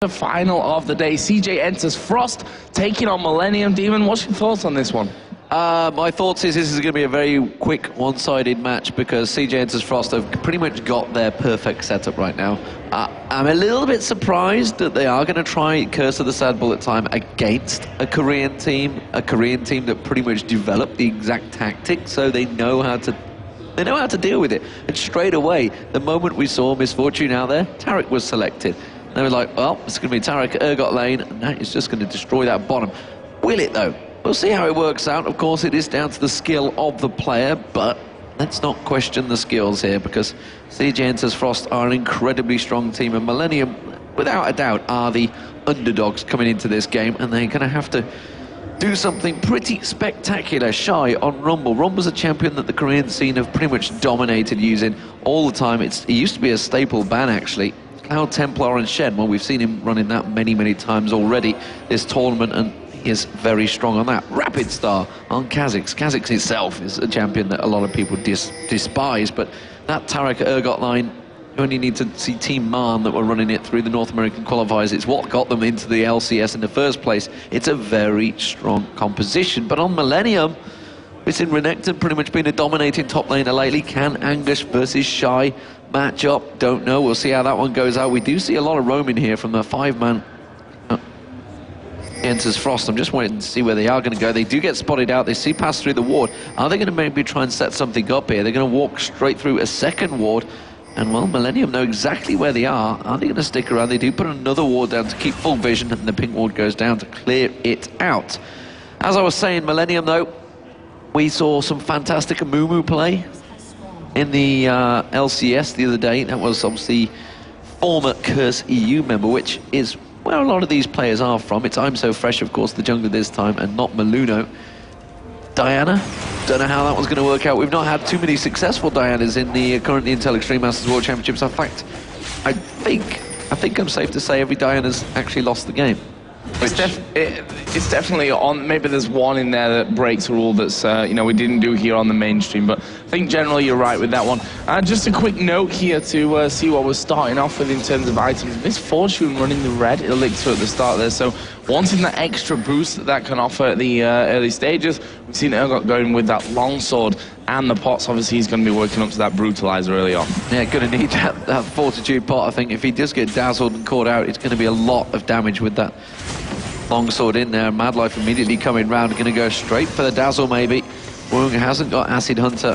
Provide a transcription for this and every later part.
The final of the day. CJ enters Frost, taking on Millennium. Demon, what's your thoughts on this one? My thoughts is this is going to be a very quick one-sided match because CJ enters Frost have pretty much got their perfect setup right now. I'm a little bit surprised that they are going to try Curse of the Sad Bullet time against a Korean team that pretty much developed the exact tactic, so they know how to deal with it. And straight away, the moment we saw Misfortune out there, Tarek was selected. They were like, well, it's going to be Tarek Urgot lane, and that is just going to destroy that bottom. Will it, though? We'll see how it works out. Of course, it is down to the skill of the player, but let's not question the skills here, because CJ enters Frost are an incredibly strong team, and Millennium, without a doubt, are the underdogs coming into this game, and they're going to have to do something pretty spectacular. Shy on Rumble. Rumble's a champion that the Korean scene have pretty much dominated using all the time. It used to be a staple ban, actually. Cloud Templar and Shen, well, we've seen him running that many times already this tournament, and he is very strong on that. Rapid Star on Kha'Zix. Kha'Zix itself is a champion that a lot of people despise, but that Tarek Urgot line, you only need to see Team Man that were running it through the North American qualifiers. It's what got them into the LCS in the first place. It's a very strong composition, but on Millennium, we've seen Renekton pretty much being a dominating top laner lately. Can Anglish versus Shy match up? Don't know. We'll see how that one goes out. We do see a lot of roaming here from the 5-man. Enters Frost. I'm just waiting to see where they are going to go. They do get spotted out. They see pass through the ward. Are they going to maybe try and set something up here? They're going to walk straight through a second ward. And, well, Millennium know exactly where they are. Are they going to stick around? They do put another ward down to keep full vision, and the pink ward goes down to clear it out. As I was saying, Millennium, though, we saw some fantastic Amumu play in the LCS the other day. That was obviously former Curse EU member, which is where a lot of these players are from. It's I'm So Fresh, of course, the jungler this time, and not Maluno. Diana, don't know how that was going to work out. We've not had too many successful Dianas in the current Intel Extreme Masters World Championships. In fact, I think I'm safe to say every Diana's actually lost the game. It's definitely on. Maybe there's one in there that breaks a rule that's you know, we didn't do here on the mainstream, but I think generally you're right with that one. Just a quick note here to see what we're starting off with in terms of items. Misfortune running the red elixir at the start there, so wanting that extra boost that can offer at the early stages. We've seen Urgot going with that longsword and the pots. Obviously he's going to be working up to that brutalizer early on. Yeah, going to need that fortitude pot. I think if he does get dazzled and caught out, it's going to be a lot of damage with that longsword in there. Madlife immediately coming round, going to go straight for the dazzle maybe. Woong hasn't got Acid Hunter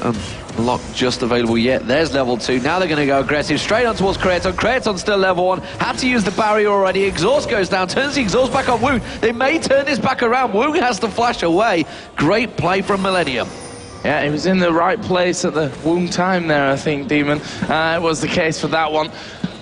unlocked just available yet. There's level 2. Now they're going to go aggressive straight on towards Kraton. Kraton's still level 1. Had to use the barrier already. Exhaust goes down. Turns the exhaust back on Woong. They may turn this back around. Woong has to flash away. Great play from Millennium. Yeah, he was in the right place at the Woong time there, I think, Demon. It was the case for that one.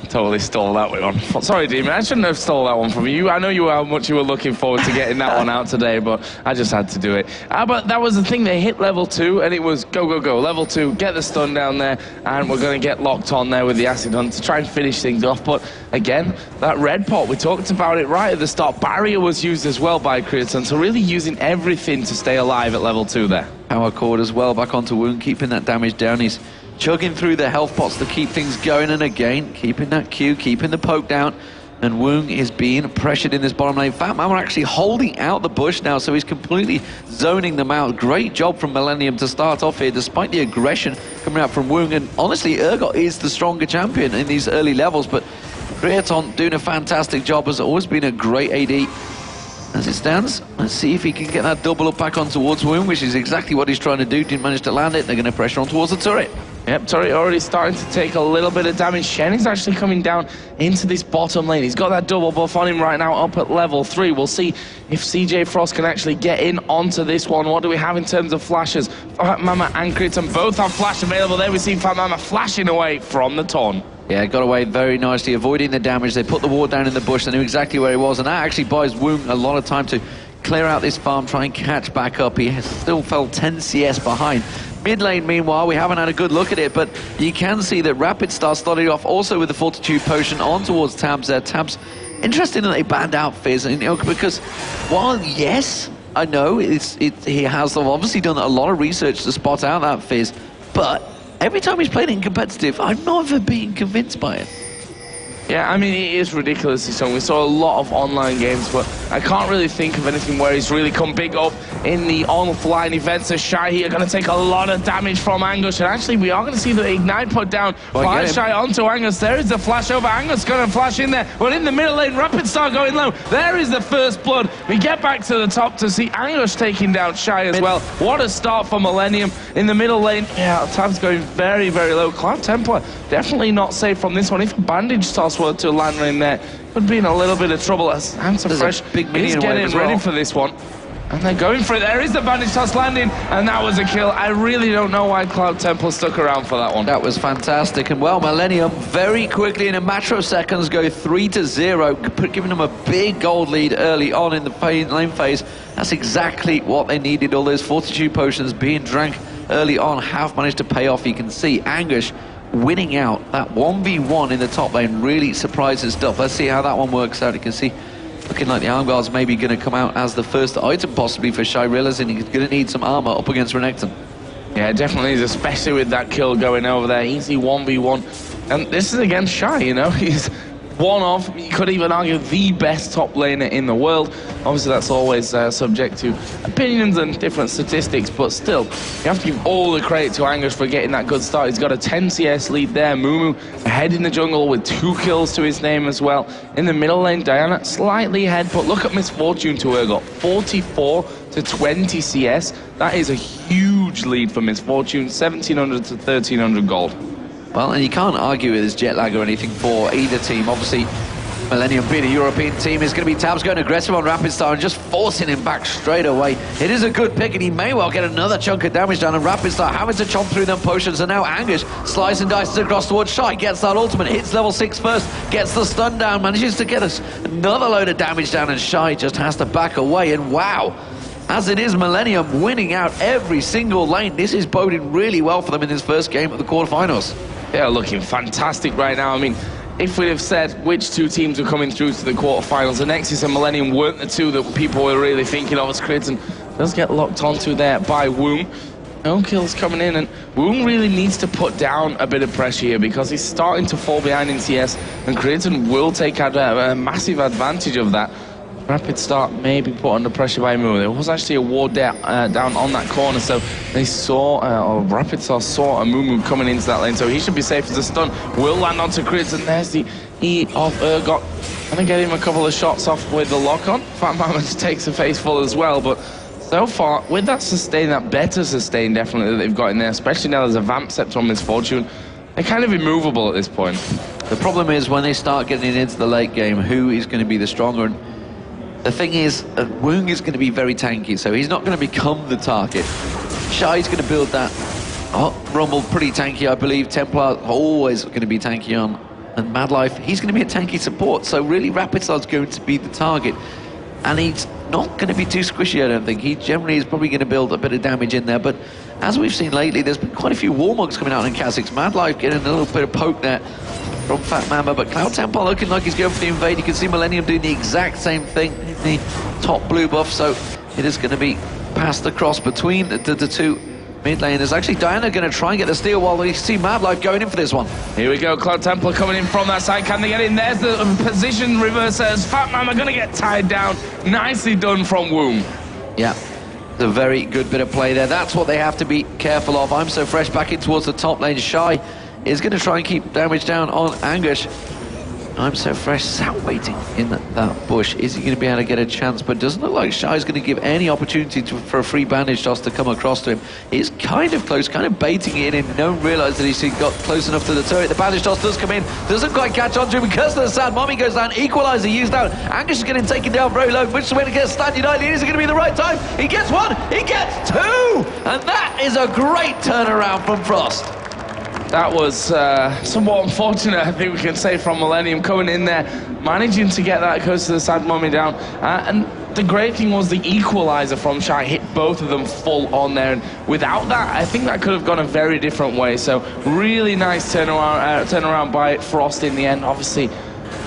Totally stole that one. Sorry, Demon, I shouldn't have stole that one from you. I know how much you were looking forward to getting that one out today, but I just had to do it. But that was the thing, they hit level 2, and it was go. Level 2, get the stun down there, and we're going to get locked on there with the Acid Hunt to try and finish things off. But again, that red pot, we talked about it right at the start. Barrier was used as well by Kraton, so really using everything to stay alive at level 2 there. Power cord as well, back onto Woong, keeping that damage down. He's chugging through the health pots to keep things going, and again, keeping that Q, keeping the poke down, and Woong is being pressured in this bottom lane. Fat Man are actually holding out the bush now, so he's completely zoning them out. Great job from Millennium to start off here, despite the aggression coming out from Woong, and honestly, Urgot is the stronger champion in these early levels, but Kraton doing a fantastic job, has always been a great AD. As it stands, let's see if he can get that double up back on towards Woong, which is exactly what he's trying to do. Didn't manage to land it. They're going to pressure on towards the turret. Yep, turret already starting to take a little bit of damage. Shen is actually coming down into this bottom lane. He's got that double buff on him right now up at level 3. We'll see if CJ Frost can actually get in onto this one. What do we have in terms of flashes? Fat Mama and Kraton both have flash available there. We see Fat Mama flashing away from the taunt. Yeah, got away very nicely, avoiding the damage. They put the ward down in the bush. They knew exactly where he was, and that actually buys Woong a lot of time to clear out this farm, try and catch back up. He still fell 10 CS behind. Mid lane, meanwhile, we haven't had a good look at it, but you can see that Rapid Star started off also with the Fortitude Potion on towards Tabs there. Tabs, interesting that they banned out Fizz, and, you know, because while, yes, I know he has obviously done a lot of research to spot out that Fizz, but every time he's played in competitive, I've never been convinced by it. Yeah, I mean, it is ridiculously strong. We saw a lot of online games, but I can't really think of anything where he's really come big up in the offline events. So Shy here going to take a lot of damage from Angus, and actually we are going to see the Ignite put down by Shy onto Angus. There is the flash over. Angus going to flash in there, but in the middle lane, Rapid Star going low. There is the first blood. We get back to the top to see Angus taking down Shy as well. What a start for Millennium in the middle lane. Yeah, time's going very, very low. Cloud Templar definitely not safe from this one. If a bandage toss were to land in there, could be in a little bit of trouble as Answer Fresh is getting ready for this one. And they're going for it. There is the bandage toss landing, and that was a kill. I really don't know why Cloud Temple stuck around for that one. That was fantastic. And well, Millennium very quickly in a matter of seconds go 3-0, giving them a big gold lead early on in the lane phase. That's exactly what they needed. All those Fortitude potions being drank early on have managed to pay off. You can see Anguish winning out that 1v1 in the top lane. Really surprising stuff. Let's see how that one works out. You can see looking like the arm guard's maybe going to come out as the first item possibly for Shy, realizing he's going to need some armor up against Renekton. Yeah, definitely is, especially with that kill going over there. Easy 1v1. And this is against Shy, you know. He's one of, you could even argue, the best top laner in the world. Obviously, that's always subject to opinions and different statistics, but still, you have to give all the credit to Angus for getting that good start. He's got a 10 CS lead there. Mumu ahead in the jungle with 2 kills to his name as well. In the middle lane, Diana slightly ahead, but look at Misfortune to her, got 44 to 20 CS. That is a huge lead for Misfortune, 1,700 to 1,300 gold. Well, and you can't argue with his jet lag or anything for either team. Obviously, Millennium being a European team is going to be Tabs going aggressive on Rapid Star and just forcing him back straight away. It is a good pick, and he may well get another chunk of damage down, and Rapid Star having to chomp through them potions, and now Angus slices and dices across towards Shy, gets that ultimate, hits level 6 first, gets the stun down, manages to get us another load of damage down, and Shy just has to back away, and wow. As it is, Millennium winning out every single lane. This is boding really well for them in this first game of the quarterfinals. They're looking fantastic right now. I mean, if we'd have said which 2 teams were coming through to the quarterfinals, the Nexus and Millennium weren't the 2 that people were really thinking of as Creighton does get locked onto there by Woong. No kills coming in, and Woong really needs to put down a bit of pressure here because he's starting to fall behind in CS, and Creighton will take a massive advantage of that. Rapid Start may be put under pressure by Mumu. There was actually a ward down on that corner, so they saw, or Rapid Start saw a Mumu coming into that lane, so he should be safe as a stun. Will land onto Crits, and there's the E of Urgot. Gonna get him a couple of shots off with the lock-on. Fat Mama just takes a face full as well, but so far, with that sustain, that better sustain definitely that they've got in there, especially now there's a Vamp Scepter on Misfortune, they're kind of immovable at this point. The problem is when they start getting into the late game, who is going to be the stronger? And the thing is, Woong is going to be very tanky, so he's not going to become the target. Shy's going to build that Rumble pretty tanky, I believe. Templar always going to be tanky on. And Mad Life, he's going to be a tanky support, so really Rapid Star's going to be the target. And he's not going to be too squishy, I don't think. He generally is probably going to build a bit of damage in there, but as we've seen lately, there's been quite a few Warmugs coming out in Kha'Zix. Mad Life getting a little bit of poke there from Fat Mamba, but Cloud Temple looking like he's going for the invade. You can see Millennium doing the exact same thing in the top blue buff, so it is going to be passed across between the 2 mid laners. Actually, Diana going to try and get the steal while we see Mad Life going in for this one. Here we go, Cloud Templar coming in from that side. Can they get in? There's the position reversers. Fat Mama going to get tied down. Nicely done from Woong. Yeah. A very good bit of play there. That's what they have to be careful of. I'm So Fresh back in towards the top lane. Shy is going to try and keep damage down on Anguish. I'm So Fresh sat waiting in that bush. Is he going to be able to get a chance? But doesn't look like Shy's going to give any opportunity for a free bandage toss to come across to him. He's kind of close, kind of baiting it in. No one realised that he's got close enough to the turret. The bandage toss does come in. Doesn't quite catch on to him because of the sand. Mommy goes down. Equalizer used out. Anguish is getting taken down very low. Which is the way to get Stan United. Is it going to be the right time? He gets 1. He gets 2. And that is a great turnaround from Frost. That was somewhat unfortunate, I think we can say, from Millennium coming in there, managing to get that close to the side Mummy down. And the great thing was the equalizer from Shy hit both of them full on there. And without that, I think that could have gone a very different way. So really nice turnaround by Frost in the end. Obviously,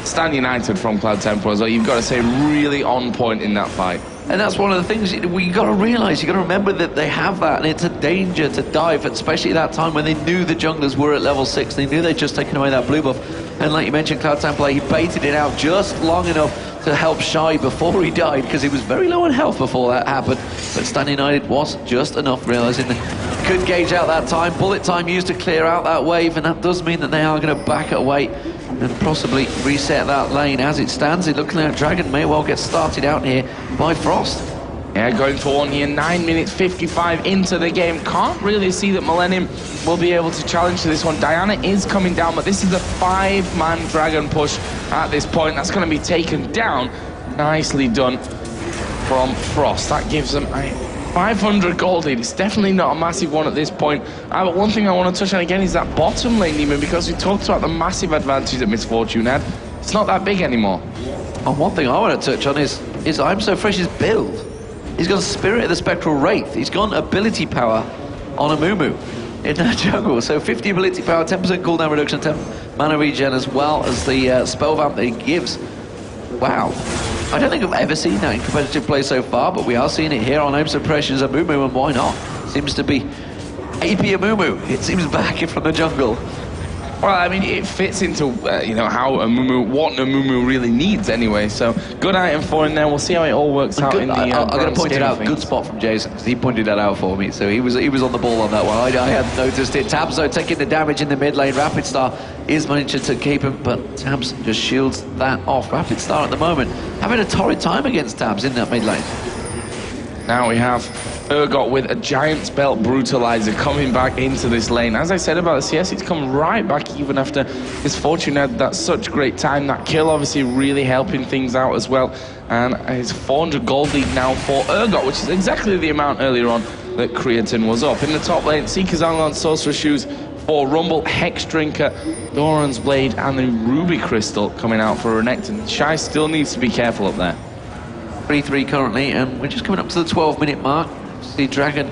Stan United from Cloud Temple as well. You've got to say, really on point in that fight. And that's one of the things you got to realize. You got to remember that they have that, and it's a danger to dive, especially at that time when they knew the junglers were at level 6. They knew they'd just taken away that blue buff. And like you mentioned, Cloud Templar, he baited it out just long enough to help Shy before he died, because he was very low on health before that happened. But Stan United was just enough, realizing they could gauge out that time. Bullet time used to clear out that wave, and that does mean that they are going to back away and possibly reset that lane. As it stands, it looks like Dragon may well get started out here by Frost. Yeah, going for 1 here, 9 minutes 55 into the game. Can't really see that Millennium will be able to challenge to this one. Diana is coming down, but this is a 5-man Dragon push at this point. That's going to be taken down. Nicely done from Frost. That gives them a 500 gold lead. It's definitely not a massive one at this point. But one thing I want to touch on again is that bottom lane, Neiman, because we talked about the massive advantage that Misfortune had. It's not that big anymore. And one thing I want to touch on is I'm So Fresh's build. He's got Spirit of the Spectral Wraith. He's got ability power on Amumu in that jungle. So 50 ability power, 10% cooldown reduction, 10 mana regen, as well as the spell vamp that he gives. Wow. I don't think I've ever seen that in competitive play so far, but we are seeing it here on Home Suppression's Amumu, and why not? Seems to be AP Amumu. It seems back from the jungle. Well, I mean, it fits into, you know, how Amumu, what Amumu really needs anyway. So, good item for him there. We'll see how it all works out in the I'm going to point it out. Good spot from Jason, because he pointed that out for me. So he was on the ball on that one. I hadn't noticed it. Tabs, though, taking the damage in the mid lane. Rapid Star is managing to keep him, but Tabs just shields that off. Rapid Star at the moment having a torrid time against Tabs in that mid lane. Now we have Urgot with a Giant's Belt Brutalizer coming back into this lane. As I said about the CS, it's come right back even after Misfortune had that such great time. That kill obviously really helping things out as well. And it's 400 gold lead now for Urgot, which is exactly the amount earlier on that Creatine was up. In the top lane, Seeker's Armor, Sorcerer Shoes for Rumble, Hex Drinker, Doran's Blade, and the Ruby Crystal coming out for Renekton. Shy still needs to be careful up there. 3-3 currently, and we're just coming up to the 12-minute mark. See, Dragon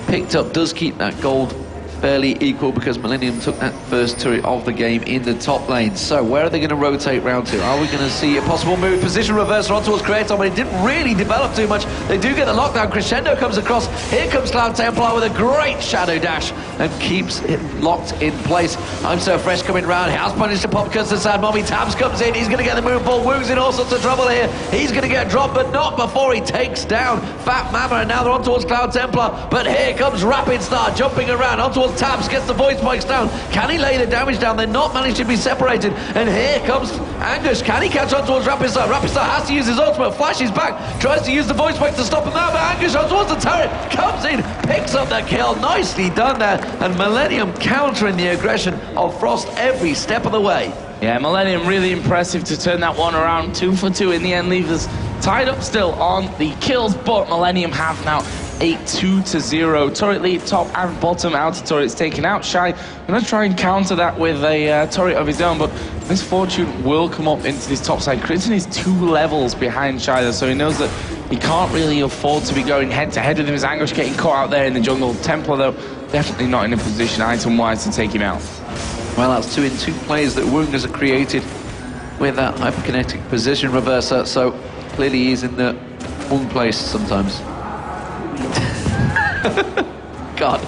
picked up, does keep that gold fairly equal, because Millennium took that first turret of the game in the top lane. So where are they going to rotate round to? Are we going to see a possible move? Position reversal on towards Creator, but it didn't really develop too much. They do get the lockdown. Crescendo comes across. Here comes Cloud Templar with a great shadow dash and keeps it locked in place. I'm So Fresh coming round. House Punish to pop because the sad mommy. Tabs comes in. He's going to get the move ball. Woo's in all sorts of trouble here. He's going to get dropped, but not before he takes down Fat Mama. And now they're on towards Cloud Templar. But here comes Rapid Star jumping around on towards Tabs, gets the voice spikes down. Can he lay the damage down? They're not managed to be separated. And here comes Angus. Can he catch on towards Rapid Star? Rapid Star has to use his ultimate. Flashes back, tries to use the voice spike to stop him now, but Angus on towards the turret, comes in, picks up the kill. Nicely done there. And Millennium countering the aggression of Frost every step of the way. Yeah, Millennium really impressive to turn that one around. 2 for 2 in the end, leaves us tied up still on the kills, but Millennium have now a 2-0 turret lead. Top and bottom outer turrets taken out. Shy gonna try and counter that with a turret of his own, but Misfortune will come up into this top side. Critton is 2 levels behind Shy, so he knows that he can't really afford to be going head to head with him. His Anguish getting caught out there in the jungle. Templar, though, definitely not in a position item wise to take him out. Well, that's 2 in 2 plays that Woongers have created with that hyperkinetic position reverser, so clearly he's in the wrong place sometimes. God,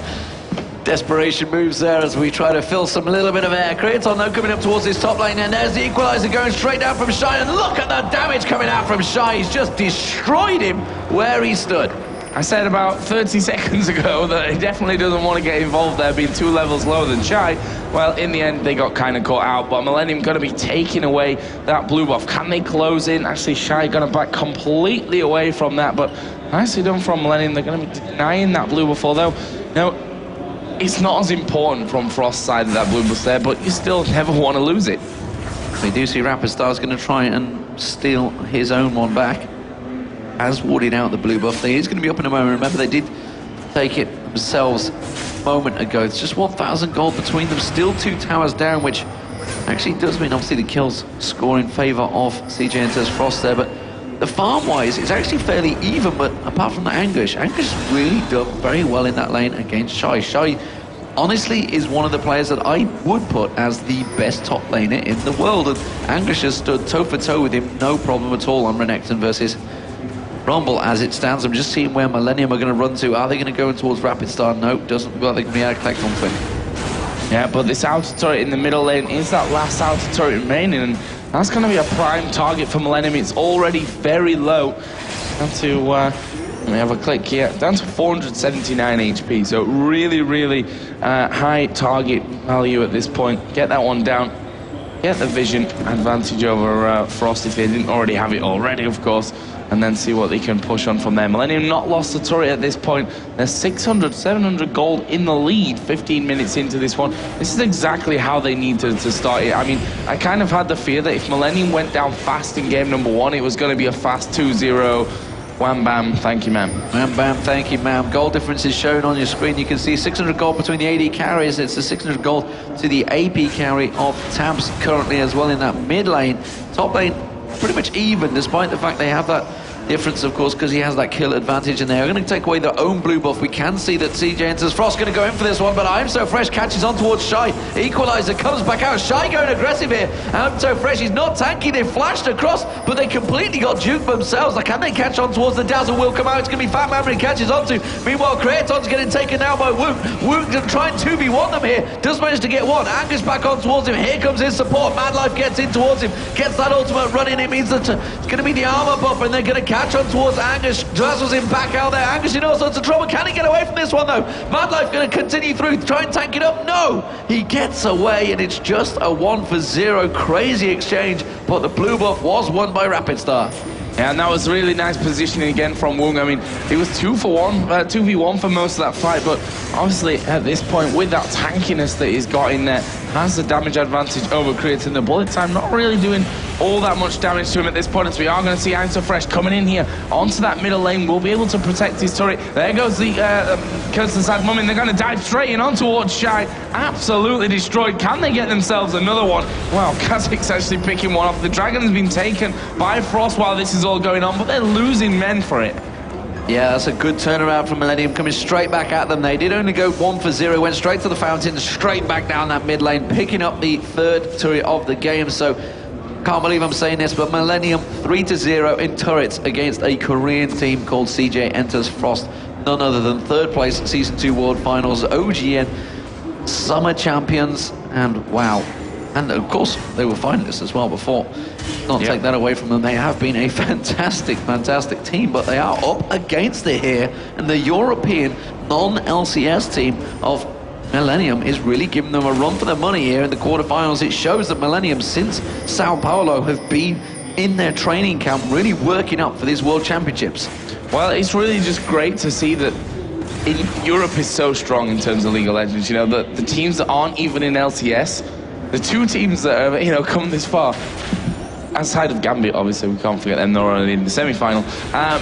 desperation moves there as we try to fill some little bit of air. Creaton though coming up towards his top lane, and there's the equalizer going straight down from Shy, and look at the damage coming out from Shy. He's just destroyed him where he stood. I said about 30 seconds ago that he definitely doesn't want to get involved there, being 2 levels lower than Shy. Well, in the end, they got kind of caught out, but Millennium going to be taking away that blue buff. Can they close in? Actually, Shy going to back completely away from that, but nicely done from Millennium. They're going to be denying that blue buff, although, no, it's not as important from Frost's side of that blue buff there, but you still never want to lose it. We do see Rapid Star's going to try and steal his own one back, as warding out the blue buff. He is going to be up in a moment. Remember, they did take it themselves a moment ago. It's just 1,000 gold between them. Still 2 towers down, which actually does mean, obviously, the kills score in favour of CJ Enter's Frost there. But the farm-wise, it's actually fairly even. But apart from the Anguish really done very well in that lane against Shy. Shy, honestly, is one of the players that I would put as the best top laner in the world. And Anguish has stood toe for toe with him, no problem at all on Renekton versus Rumble as it stands. I'm just seeing where Millennium are going to run to. Are they going to go towards Rapid Star? No, doesn't look like they can be able to collect on Twin. Yeah, but this outer turret in the middle lane is that last outer turret remaining, and that's going to be a prime target for Millennium. It's already very low. Down to, let me have a click here, down to 479 HP, so really, really high target value at this point. Get that one down. Get the vision advantage over Frost if they didn't already have it already, of course, and then see what they can push on from there. Millennium not lost the turret at this point. They're 600, 700 gold in the lead 15 minutes into this one. This is exactly how they need to start it. I mean, I kind of had the fear that if Millennium went down fast in game number 1, it was going to be a fast 2-0. Wham bam, thank you ma'am. Wham bam, thank you ma'am. Gold difference is shown on your screen. You can see 600 gold between the AD carries. It's the 600 gold to the AP carry of Tabs currently as well in that mid lane. Top lane pretty much even, despite the fact they have that difference, of course, because he has that kill advantage, and they're going to take away their own blue buff. We can see that CJ enters. Frost going to go in for this one, but I'm So Fresh catches on towards Shy. Equalizer comes back out. Shy going aggressive here. I'm So Fresh, he's not tanky. They flashed across, but they completely got duped themselves. Like, can they catch on towards the Dazzle? Will come out. It's going to be Fat Man he catches onto. Meanwhile, Creaton's getting taken down by Wook. Wook trying to 2v1 them here. Does manage to get one. Angus back on towards him. Here comes his support. Madlife gets in towards him. Gets that ultimate running. It means that it's going to be the armor buff, and they're going to catch on towards Angus. Dazzles him back out there. Angus in all sorts of trouble. Can he get away from this one though? Madlife going to continue through, try and tank it up. No! He gets away, and it's just a 1-for-0 crazy exchange, but the blue buff was won by Rapid Star. Yeah, and that was really nice positioning again from Woong. I mean, it was 2v1 for most of that fight, but obviously at this point, with that tankiness that he's got in there, has the damage advantage over creating the bullet time, not really doing all that much damage to him at this point, as we are going to see I'm So Fresh coming in here onto that middle lane. Will be able to protect his turret. There goes the Kirsten Sad Mummy. They're going to dive straight in on towards Shy. Absolutely destroyed. Can they get themselves another one? Wow, Kazak's actually picking one off. The Dragon's been taken by Frost while this is all going on, but they're losing men for it. Yeah, that's a good turnaround from Millennium, coming straight back at them. They did only go 1-for-0, went straight to the fountain, straight back down that mid lane, picking up the third turret of the game. So, can't believe I'm saying this, but Millennium 3-0 in turrets against a Korean team called CJ Enters Frost. None other than third place Season 2 World Finals, OGN, Summer Champions, and wow. And of course, they were finalists as well before. Not take that away from them. They have been a fantastic, fantastic team, but they are up against it here. And the European non-LCS team of Millennium is really giving them a run for their money here in the quarterfinals. It shows that Millennium, since Sao Paulo, have been in their training camp, really working up for these World Championships. Well, it's really just great to see that Europe is so strong in terms of League of Legends. You know, the teams that aren't even in LCS, the two teams that have, you know, come this far, outside of Gambit, obviously, we can't forget them, they're already in the semi-final,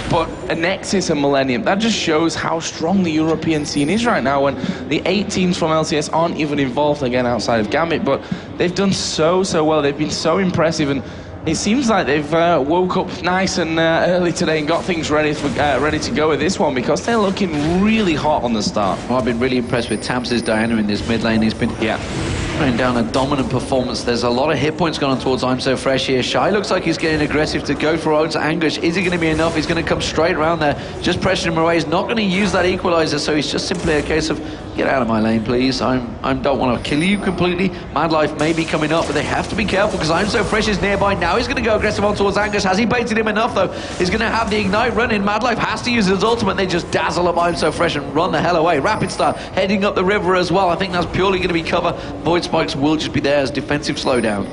but a Nexus and Millennium, that just shows how strong the European scene is right now, when the 8 teams from LCS aren't even involved, again, outside of Gambit, but they've done so well, they've been so impressive, and it seems like they've woke up nice and early today and got things ready to go with this one, because they're looking really hot on the start. Well, I've been really impressed with Tams's Diana in this mid lane. He's been putting down a dominant performance. There's a lot of hit points going on towards I'm So Fresh here. Shy looks like he's getting aggressive to go for out Anguish. Is it going to be enough? He's going to come straight around there, just pressuring him away. He's not going to use that equalizer, so it's just simply a case of, get out of my lane, please. I don't want to kill you completely. Madlife may be coming up, but they have to be careful, because I'm So Fresh is nearby. Now he's going to go aggressive on towards Angus. Has he baited him enough, though? He's going to have the Ignite running. Madlife has to use his ultimate. They just dazzle up I'm So Fresh and run the hell away. Rapid Star heading up the river as well. I think that's purely going to be cover. Void Spikes will just be there as defensive slowdown.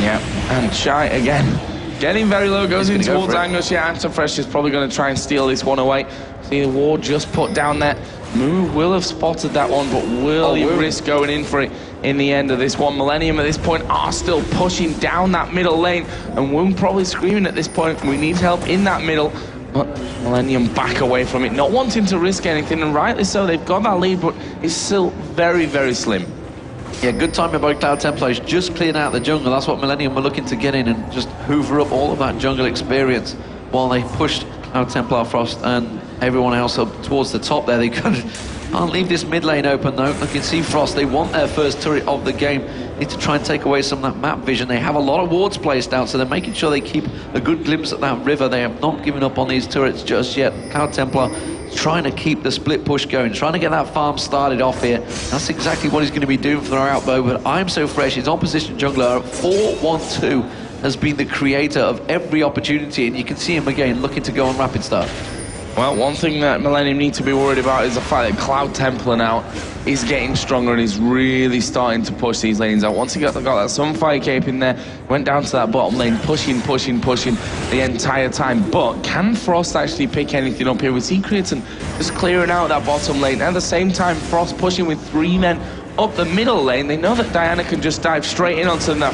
Yeah, and Shy again, getting very low, goes in towards Angus. Yeah, I'm So Fresh is probably going to try and steal this one away. See the ward just put down there. Moo will have spotted that one, but will he risk going in for it in the end of this one? Millennium at this point are still pushing down that middle lane, and Woong probably screaming at this point, we need help in that middle. But Millennium back away from it, not wanting to risk anything, and rightly so. They've got that lead, but it's still very, very slim. Yeah, good timing by Cloud Templars, just cleared out the jungle. That's what Millennium were looking to get in and just hoover up all of that jungle experience while they pushed Cloud Templar, Frost, and everyone else up towards the top there. They could Can't leave this mid lane open though. Look, you can see Frost, they want their first turret of the game. Need to try and take away some of that map vision. They have a lot of wards placed out, so they're making sure they keep a good glimpse at that river. They have not given up on these turrets just yet. Cloud Templar trying to keep the split push going, trying to get that farm started off here. That's exactly what he's going to be doing for their outbow, but I'm So Fresh, his opposition jungler, 4-1-2, has been the creator of every opportunity, and you can see him again looking to go on rapid start. Well, one thing that Millennium need to be worried about is the fact that Cloud Templar now is getting stronger and is really starting to push these lanes out. Once he got that Sunfire Cape in there, went down to that bottom lane, pushing the entire time. But can Frost actually pick anything up here? We see Creaton just clearing out that bottom lane. At the same time, Frost pushing with 3 men up the middle lane. They know that Diana can just dive straight in onto that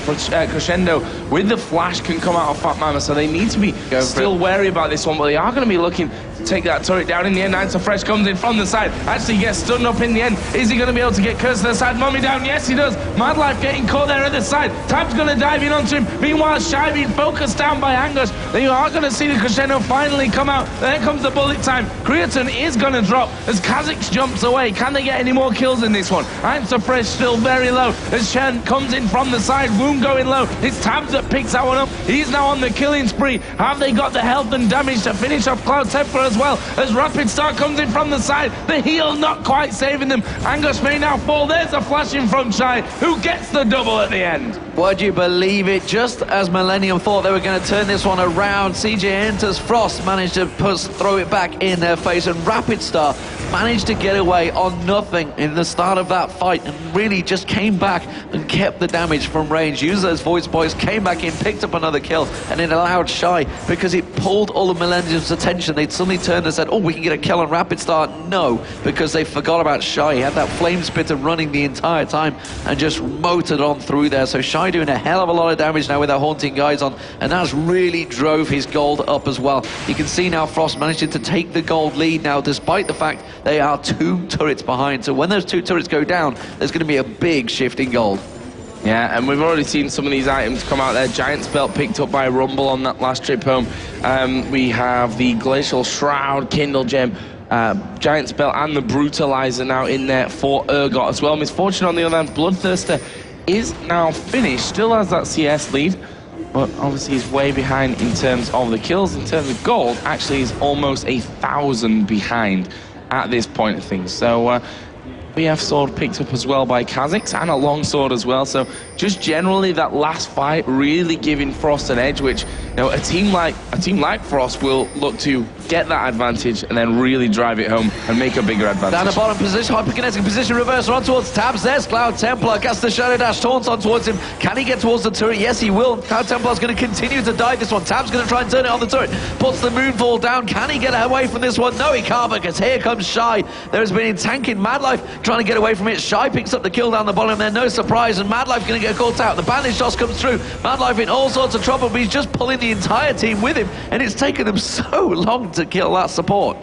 crescendo with the flash can come out of Fat Mama, so they need to be still wary about this one, but they are going to be looking to take that turret down in the end. So Fresh comes in from the side, actually gets stunned up in the end. Is he going to be able to get Curse to the side? Mummy down, yes he does. Mad Life getting caught there at the side. Tab's going to dive in onto him. Meanwhile, Shy being focused down by Angush. They are going to see the crescendo finally come out. There comes the bullet time. Creaton is going to drop as Kha'Zix jumps away. Can they get any more kills in this one? So Fresh still very low as Shen comes in from the side. Wound going low. It's Tabs that picks that one up. He's now on the killing spree. Have they got the health and damage to finish off Cloud Templar as well? As Rapid Start comes in from the side. The heal not quite saving them. Angush may now fall. There's a flash in from Shy, who gets the double at the end. Would you believe it? Just as Millennium thought they were going to turn this one around, CJ enters. Frost managed to throw it back in their face, and Rapid Star managed to get away on nothing in the start of that fight and really just came back and kept the damage from range. Used those voice boys, came back in, picked up another kill, and it allowed Shy, because it pulled all of Millennium's attention. They'd suddenly turned and said, oh, we can get a kill on Rapid Star. No, because they forgot about Shy. He had that flame spitter running the entire time and just motored on through there. So Shy doing a hell of a lot of damage now with their haunting guys on, and that's really drove his gold up as well. You can see now Frost managing to take the gold lead now, despite the fact they are 2 turrets behind. So when those 2 turrets go down, there's going to be a big shift in gold. Yeah, and we've already seen some of these items come out there. Giant's Belt picked up by Rumble on that last trip home. We have the Glacial Shroud, Kindle Gem, Giant's Belt, and the Brutalizer now in there for Urgot as well. Misfortune on the other hand, Bloodthirster is now finished, still has that CS lead, but obviously he's way behind in terms of the kills. In terms of gold, actually he's almost 1,000 behind at this point of things. So BF sword picked up as well by Kha'Zix, and a long sword as well. So just generally that last fight really giving Frost an edge, which, you know, a team like Frost will look to get that advantage and then really drive it home and make a bigger advantage. Down the bottom position, hyperkinetic position reverser on towards Tabs. There's Cloud Templar, casts the Shadow Dash, taunts on towards him. Can he get towards the turret? Yes, he will. Cloud Templar's going to continue to dive this one. Tab's going to try and turn it on the turret. Puts the Moonfall down. Can he get away from this one? No, he can't, because here comes Shy. There has been in tanking Mad Life trying to get away from it. Shy picks up the kill down the bottom there, no surprise, and Mad Life going to get caught out. The bandage toss comes through. Mad Life in all sorts of trouble, but he's just pulling the entire team with him, and it's taken them so long to kill that support.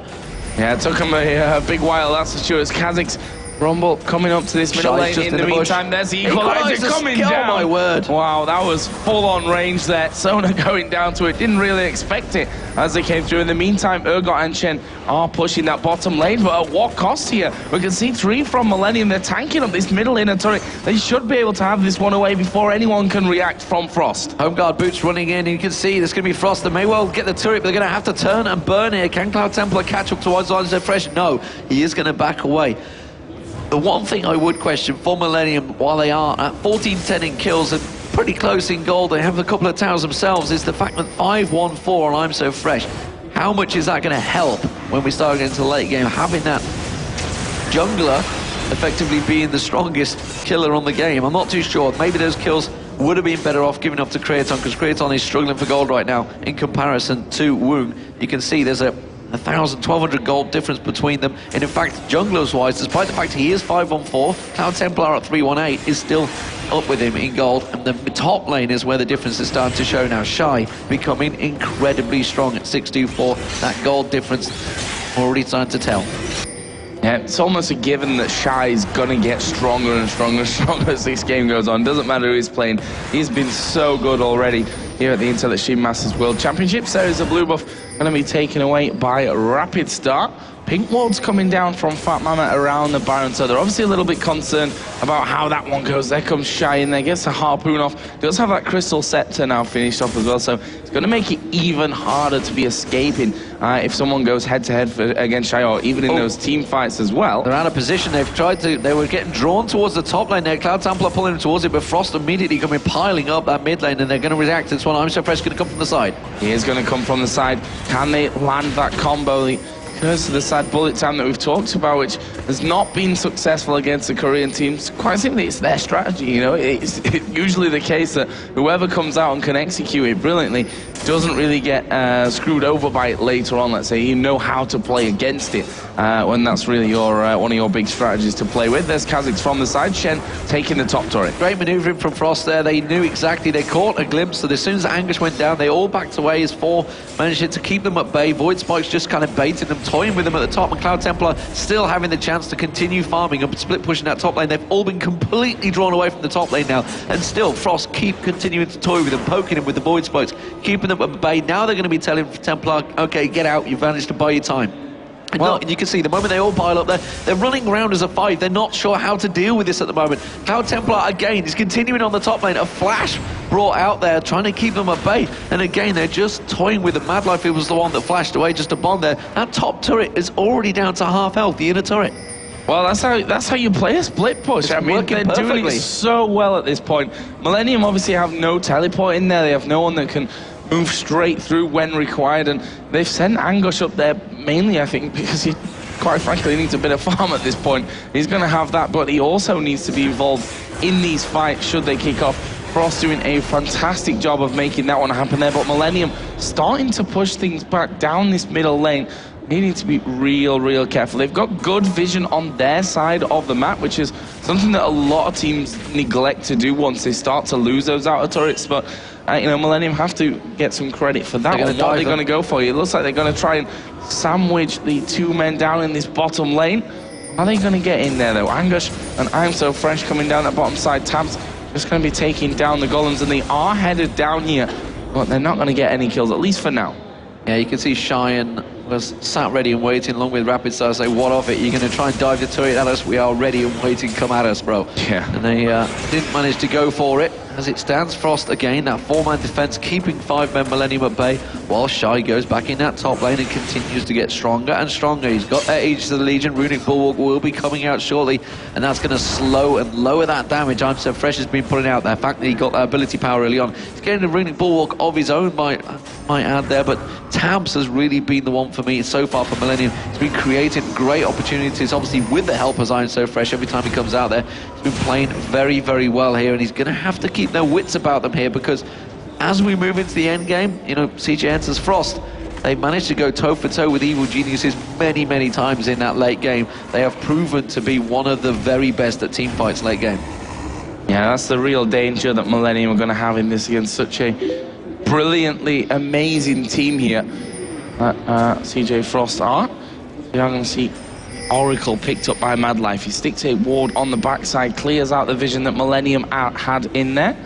Yeah, it took him a big while, that's for sure. As Kha'Zix Rumble coming up to this middle lane. In the meantime, there's the equalizer coming down. Oh my word. Wow, that was full on range there. Sona going down to it. Didn't really expect it as they came through. In the meantime, Urgot and Shen are pushing that bottom lane, but at what cost here? We can see 3 from Millennium. They're tanking up this middle lane turret. They should be able to have this one away before anyone can react from Frost. Home guard boots running in. You can see there's going to be Frost. They may well get the turret, but they're going to have to turn and burn here. Can Cloud Templar catch up towards So Fresh? No, he is going to back away. The one thing I would question for Millennium, while they are at 14-10 in kills and pretty close in gold, they have a couple of towers themselves, is the fact that 5-1-4 on I'm So Fresh. How much is that going to help when we start getting into the late game? Having that jungler effectively being the strongest killer on the game. I'm not too sure. Maybe those kills would have been better off giving up to Creaton, because Creaton is struggling for gold right now in comparison to Woong. You can see there's a 1,000, 1,200 gold difference between them. And in fact, junglers-wise, despite the fact he is 5-on-4, Cloud Templar at 3-1-8 is still up with him in gold. And the top lane is where the difference is starting to show now. Shy becoming incredibly strong at 6-2-4. That gold difference already starting to tell. Yeah, it's almost a given that Shy is going to get stronger and stronger and stronger as this game goes on. Doesn't matter who he's playing. He's been so good already here at the Intel Extreme Masters World Championship. So is the blue buff going to be taken away by Rapid Start. pink ward's coming down from Fat Mama around the Baron, so they're obviously a little bit concerned about how that one goes. There comes Shy in there, gets a harpoon off. Does have that crystal scepter now finished off as well, so it's going to make it even harder to be escaping if someone goes head-to-head against Shy, or even in those team fights as well. They're out of position. They were getting drawn towards the top lane there. Cloud Templar pulling them towards it, but Frost immediately coming piling up that mid lane, and they're going to react to this one. I'm so fresh going to come from the side. He is going to come from the side. Can they land that combo? The curse of the side bullet time that we've talked about, which has not been successful against the Korean teams. Quite simply, it's their strategy. You know, it's usually the case that whoever comes out and can execute it brilliantly doesn't really get screwed over by it later on. Let's say you know how to play against it when that's really your one of your big strategies to play with. There's Kha'Zix from the side. Shen taking the top turret. Great maneuvering from Frost there. They knew exactly. They caught a glimpse. So as soon as Anguish went down, they all backed away as four managed to keep them at bay. Void Spikes just kind of baiting them, toying with them at the top, and Cloud Templar still having the chance to continue farming and split pushing that top lane. They've all been completely drawn away from the top lane now, and still Frost keep continuing to toy with them, poking him with the Void Spikes, keeping them at bay. Now they're going to be telling Templar, okay, get out, you've managed to buy your time. And you can see the moment they all pile up there, they're running around as a five. They're not sure how to deal with this at the moment. Cloud Templar again is continuing on the top lane. A flash brought out there, trying to keep them at bay. And again, they're just toying with it. Mad Life was the one that flashed away just a bomb there. That top turret is already down to half health, the inner turret. Well, that's how you play a split push. I mean, they're doing it so well at this point. Millennium obviously have no teleport in there. They have no one that can move straight through when required, and they've sent Anguish up there mainly, I think, because he, quite frankly, needs a bit of farm at this point. He's going to have that, but he also needs to be involved in these fights should they kick off. Frost doing a fantastic job of making that one happen there, but Millennium starting to push things back down this middle lane. They need to be real careful. They've got good vision on their side of the map, which is something that a lot of teams neglect to do once they start to lose those outer turrets, but you know, Millennium have to get some credit for that. What are they going to go for? It looks like they're going to try and sandwich the two men down in this bottom lane. Are they going to get in there, though? Anguish and I'm So Fresh coming down that bottom side. Tabs just going to be taking down the golems, and they are headed down here, but they're not going to get any kills, at least for now. Yeah, you can see Cheyenne was sat ready and waiting along with Rapid Star. Say, what of it? You're going to try and dive the turret at us? We are ready and waiting. Come at us, bro. Yeah. And they didn't manage to go for it. As it stands, Frost again, that four-man defense, keeping five-men Millennium at bay, while Shy goes back in that top lane and continues to get stronger and stronger. He's got that Aegis of the Legion. Runic Bulwark will be coming out shortly, and that's going to slow and lower that damage I'm So Fresh has been putting out there. The fact that he got that ability power early on. He's getting the Runic Bulwark of his own, might add there, but Tabs has really been the one for me so far for Millennium. He's been creating great opportunities, obviously with the help of I'm So Fresh every time he comes out there. He's been playing very well here, and he's going to have to keep their wits about them here, because as we move into the end game, you know, CJ enters Frost. They've managed to go toe-for-toe with Evil Geniuses many times in that late game. They have proven to be one of the very best at team fights late game. Yeah, that's the real danger that Millennium are going to have in this against such a brilliantly amazing team here that CJ Frost are. We are going to see Oracle picked up by Mad Life. He sticks a ward on the backside, clears out the vision that Millennium had in there.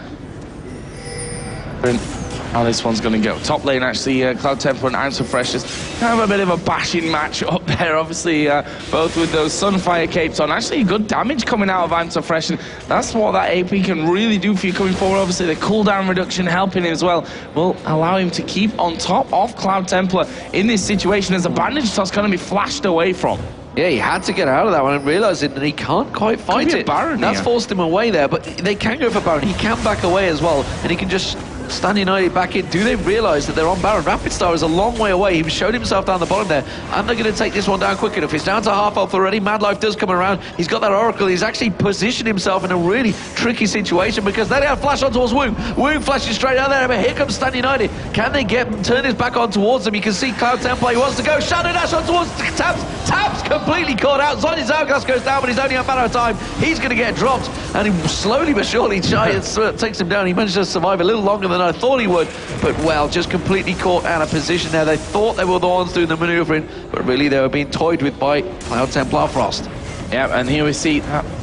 How this one's going to go. Top lane, actually, Cloud Templar and I'm So Fresh just have a bit of a bashing match up there, obviously, both with those Sunfire capes on. Actually, good damage coming out of I'm So Fresh, and that's what that AP can really do for you coming forward. Obviously, the cooldown reduction helping him as well will allow him to keep on top of Cloud Templar in this situation as a bandage toss going to be flashed away from. Yeah, he had to get out of that one and realised that he can't quite fight it. Baron That's here. Forced him away there, but they can go for Baron. He can back away as well, and he can just stand United back in. Do they realise that they're on Baron? Rapid Star is a long way away. He showed himself down the bottom there, and they're going to take this one down quick enough. He's down to half health already. Mad Life does come around. He's got that Oracle. He's actually positioned himself in a really tricky situation, because they have flash on towards Woong. Woong flashes straight out there, but here comes Stan United. Can they turn his back on towards them? You can see Cloud Templar. He wants to go. Shadow Dash on towards Tabs. Tabs completely caught out. Zony's Hourglass goes down, but he's only a matter of time. He's going to get dropped, and he slowly but surely takes him down. He managed to survive a little longer than I thought he would, but well, just completely caught out of position there. They thought they were the ones doing the manoeuvring, but really they were being toyed with by Cloud Templar Frost. Yeah, and here we see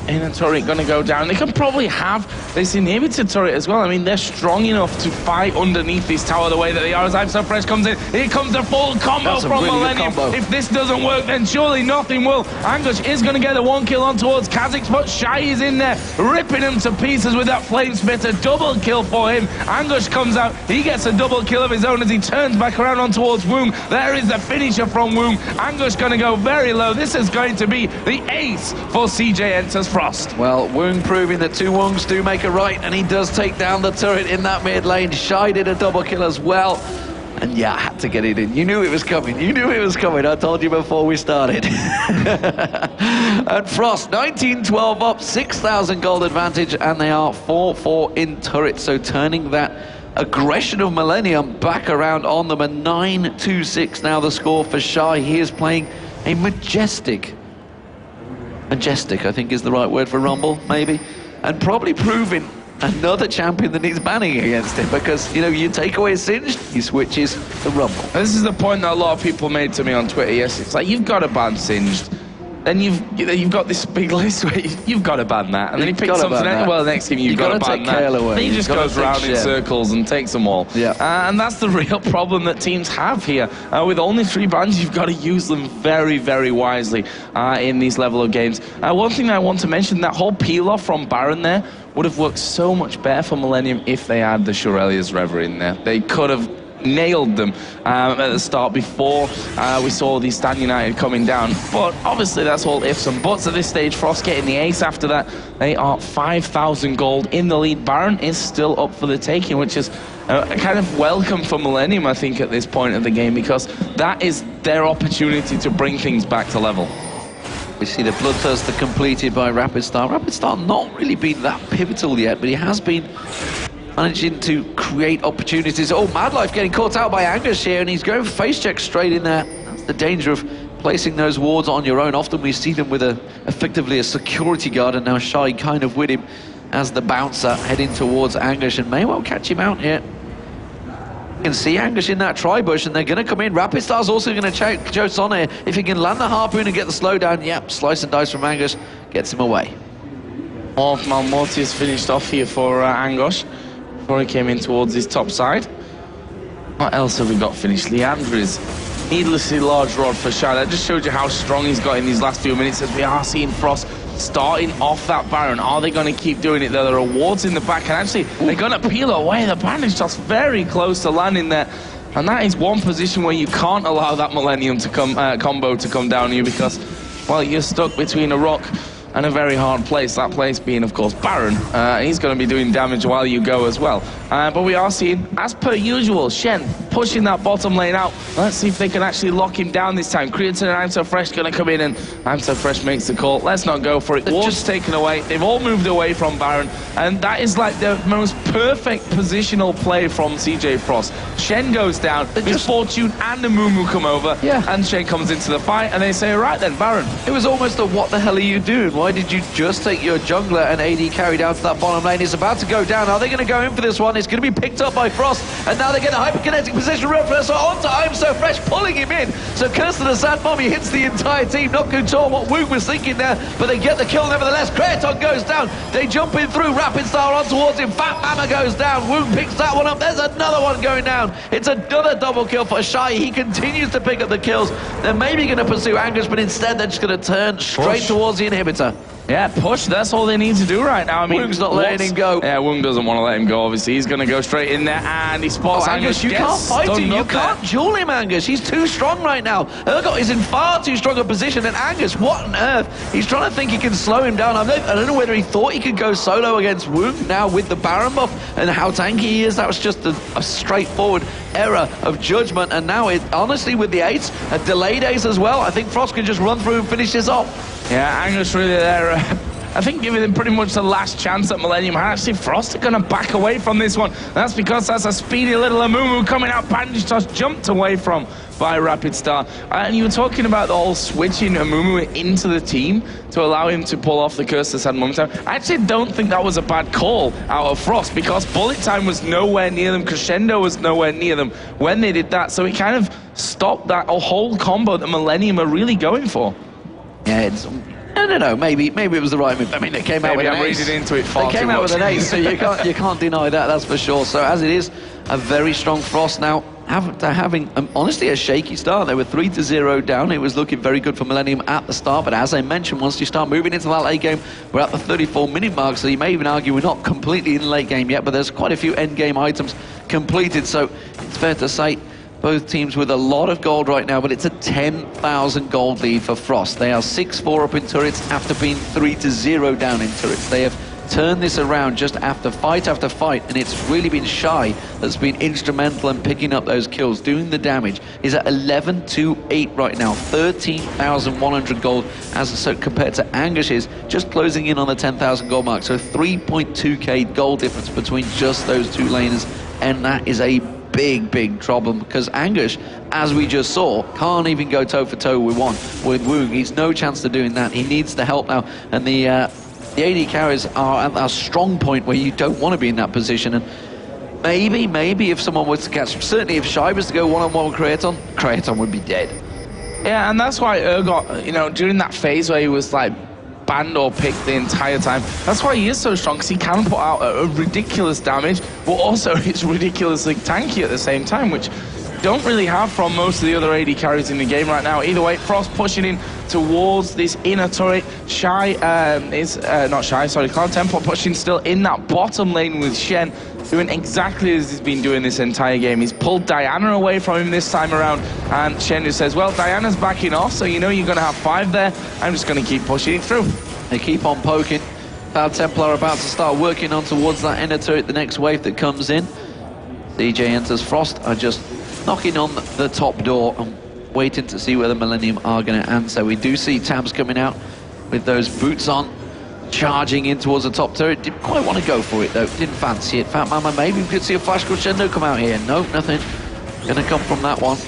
inner turret going to go down. They can probably have this inhibitor turret as well. I mean, they're strong enough to fight underneath this tower the way that they are. As I'm So Fresh comes in, here comes the full combo from really Millennium. If this doesn't work, then surely nothing will. Angush is going to get a 1 kill on towards Kha'Zix, but Shy is in there, ripping him to pieces with that flame spitter. Double kill for him. Angush comes out, he gets a double kill of his own as he turns back around on towards Woong. There is the finisher from Woong. Angush going to go very low. This is going to be the ace for CJ Enters Frost. Well, Woong proving that two Woongs do make a right, and he does take down the turret in that mid lane. Shy did a double kill as well. And yeah, I had to get it in. You knew it was coming. You knew it was coming. I told you before we started. And Frost, 19-12 up, 6,000 gold advantage, and they are 4-4 in turret. So turning that aggression of Millennium back around on them. A 9-2-6 now the score for Shy. He is playing a majestic, I think is the right word for Rumble, maybe. And probably proving another champion that needs banning against him, because, you know, you take away Singed, he switches the Rumble. This is the point that a lot of people made to me on Twitter. Yes, it's like, you've got to ban Singed. Then you've got this big list where you've got to ban that, and then he picks something else. Well, the next game you've got to ban that. Then he just goes round in circles and takes them all. Yeah. And that's the real problem that teams have here. With only 3 bans, you've got to use them very, very wisely in these level of games. One thing that I want to mention, that whole peel-off from Baron there would have worked so much better for Millennium if they had the Shurelia's Reverie in there. They could have nailed them at the start before we saw the Stan United coming down. But obviously that's all ifs and buts at this stage. Frost getting the ace after that. They are 5,000 gold in the lead. Baron is still up for the taking, which is kind of welcome for Millennium, I think, at this point of the game, because that is their opportunity to bring things back to level. We see the Bloodthirster completed by Rapid Star. Rapid Star not really been that pivotal yet, but he has been managing to create opportunities. Oh, Madlife getting caught out by Angus here, and he's going face check straight in there. That's the danger of placing those wards on your own. Often we see them with effectively a security guard, and now Shy kind of with him as the bouncer heading towards Angus, and may well catch him out here. You can see Angus in that tri-bush, and they're going to come in. Rapid Star's also going to choke on here. If he can land the harpoon and get the slowdown, yep, slice and dice from Angus gets him away. Malmortius finished off here for Angus before he came in towards his top side. What else have we got finished? Leandra's needlessly large rod for Shy. That just showed you how strong he's got in these last few minutes, as we are seeing Frost starting off that Baron. Are they going to keep doing it? There are wards in the back, and actually they're going to peel away. The Baron is just very close to landing there, and that is one position where you can't allow that Millennium to combo to come down on you, because, well, you're stuck between a rock and a very hard place, that place being, of course, Baron. He's going to be doing damage while you go as well. But we are seeing, as per usual, Shen pushing that bottom lane out. Let's see if they can actually lock him down this time. Creator and I'm So Fresh going to come in, and I'm So Fresh makes the call. Let's not go for it. Ward's taken away. They've all moved away from Baron, and that is like the most perfect positional play from CJ Frost. Shen goes down, Miss Fortune and the Mumu come over, and Shen comes into the fight, and they say, right then, Baron. It was almost a what the hell are you doing? Why did you just take your jungler and AD carry down to that bottom lane? It's about to go down. Are they going to go in for this one? It's going to be picked up by Frost, and now they get a hyperkinetic position reference on time. So Fresh pulling him in. So Kirsten and Sad Mommy hits the entire team. Not good at all what Woong was thinking there, but they get the kill nevertheless. Kraton goes down. They jump in through. Rapid Star on towards him. Fat Mama goes down. Woong picks that one up. There's another one going down. It's another double kill for Shy. He continues to pick up the kills. They're maybe going to pursue Angus, but instead they're just going to turn straight towards the inhibitor. Yeah, push. That's all they need to do right now. I mean, Woong's not letting him go. Yeah, Woong doesn't want to let him go, obviously. He's going to go straight in there, and he spots Angus. You can't fight him. You can't duel him, Angus. He's too strong right now. Urgot is in far too strong a position than Angus. What on earth? He's trying to think he can slow him down. I don't know whether he thought he could go solo against Woong now with the Baron buff and how tanky he is. That was just a straightforward error of judgment. And now, honestly, with the ace, a delayed ace as well, I think Frost can just run through and finish this off. Yeah, Angus really there. I think giving them pretty much the last chance at Millennium. Actually, Frost are going to back away from this one. That's because that's a speedy little Amumu coming out. Bandage Toss jumped away from by Rapid Star. And you were talking about the whole switching Amumu into the team to allow him to pull off the curse that's had momentum. I actually don't think that was a bad call out of Frost, because Bullet Time was nowhere near them. Crescendo was nowhere near them when they did that. So it kind of stopped that whole combo that Millennium are really going for. Yeah, No. Maybe it was the right move. I mean, they came out with an ace. Maybe I'm reading into it far They came too out much. with an ace, so you can't deny that. That's for sure. So as it is, a very strong Frost now. After having, honestly, a shaky start. They were 3-0 down. It was looking very good for Millennium at the start, but as I mentioned, once you start moving into that late game, we're at the 34-minute mark, so you may even argue we're not completely in the late game yet, but there's quite a few end game items completed, so it's fair to say both teams with a lot of gold right now, but it's a 10,000 gold lead for Frost. They are 6-4 up in turrets after being 3-0 down in turrets. They have turned this around just after fight, and it's really been Shy that's been instrumental in picking up those kills, doing the damage. He's at 11-8 right now, 13,100 gold as compared to Angus's, just closing in on the 10,000 gold mark. So 3.2k gold difference between just those two laners, and that is a big problem, because Angus, as we just saw, can't even go toe-for-toe with Woong. He's no chance of doing that. He needs the help now, and the AD carries are at a strong point where you don't want to be in that position. And maybe if someone was to catch, certainly if Shy was to go one-on-one with Kraton would be dead. Yeah, and that's why Urgot, you know, during that phase where he was like banned or picked the entire time, that's why he is so strong, because he can put out a ridiculous damage, but also it's ridiculously tanky at the same time, which don't really have from most of the other AD carries in the game right now. Either way, Frost pushing in towards this inner turret. Shy Cloud Temple pushing still in that bottom lane with Shen, doing exactly as he's been doing this entire game. He's pulled Diana away from him this time around, and Shen just says, well, Diana's backing off, so you know you're going to have 5 there. I'm just going to keep pushing it through. They keep on poking. Cloud Temple are about to start working on towards that inner turret, the next wave that comes in. CJ enters. Frost are just knocking on the top door and waiting to see whether Millennium are going to answer. We do see Tams coming out with those boots on, charging in towards the top turret. Didn't quite want to go for it though, didn't fancy it. Fat Mama, maybe we could see a Flash Crescendo come out here. Nope, nothing going to come from that one.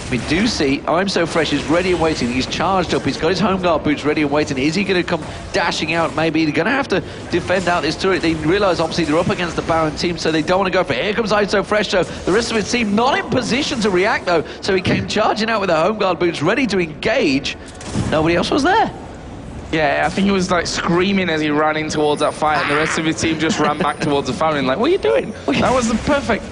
We do see I'm So Fresh is ready and waiting. He's charged up, he's got his home guard boots ready and waiting. Is he going to come dashing out? Maybe they're going to have to defend out this turret. They realise obviously they're up against the Baron team, so they don't want to go for it. Here comes I'm So Fresh, so the rest of his team not in position to react though, so he came charging out with the home guard boots ready to engage. Nobody else was there. Yeah, I think he was like screaming as he ran in towards that fight, and the rest of his team just ran back towards the fountain like, what are you doing? That was the perfect.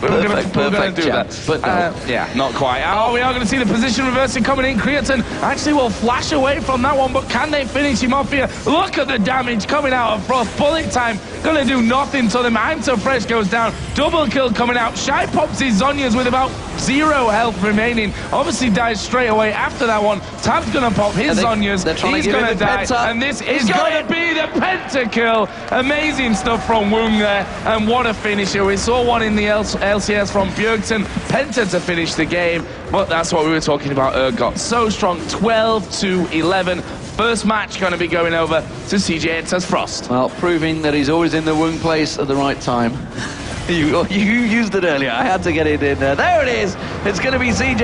We were going to do that. But no. Yeah, not quite. Oh, we are going to see the position reversing coming in. Creaton actually will flash away from that one, but can they finish him off here? Look at the damage coming out of Frost. Bullet time going to do nothing to them. I'm So Fresh goes down. Double kill coming out. Shy pops his Zhonya's with about 0 health remaining. Obviously dies straight away after that one. Tab's going to pop his Zhonya's. He's going to die. And this is going to be the pentakill. Amazing stuff from Woong there. And what a finisher. We saw one in the LCS from Bjergsen. Penta to finish the game. But that's what we were talking about. Urgot so strong. 12-11. First match going to be going over to CJ Enters Frost. Well, proving that he's always in the Woong place at the right time. You used it earlier. I had to get it in there. There it is. It's going to be CJ.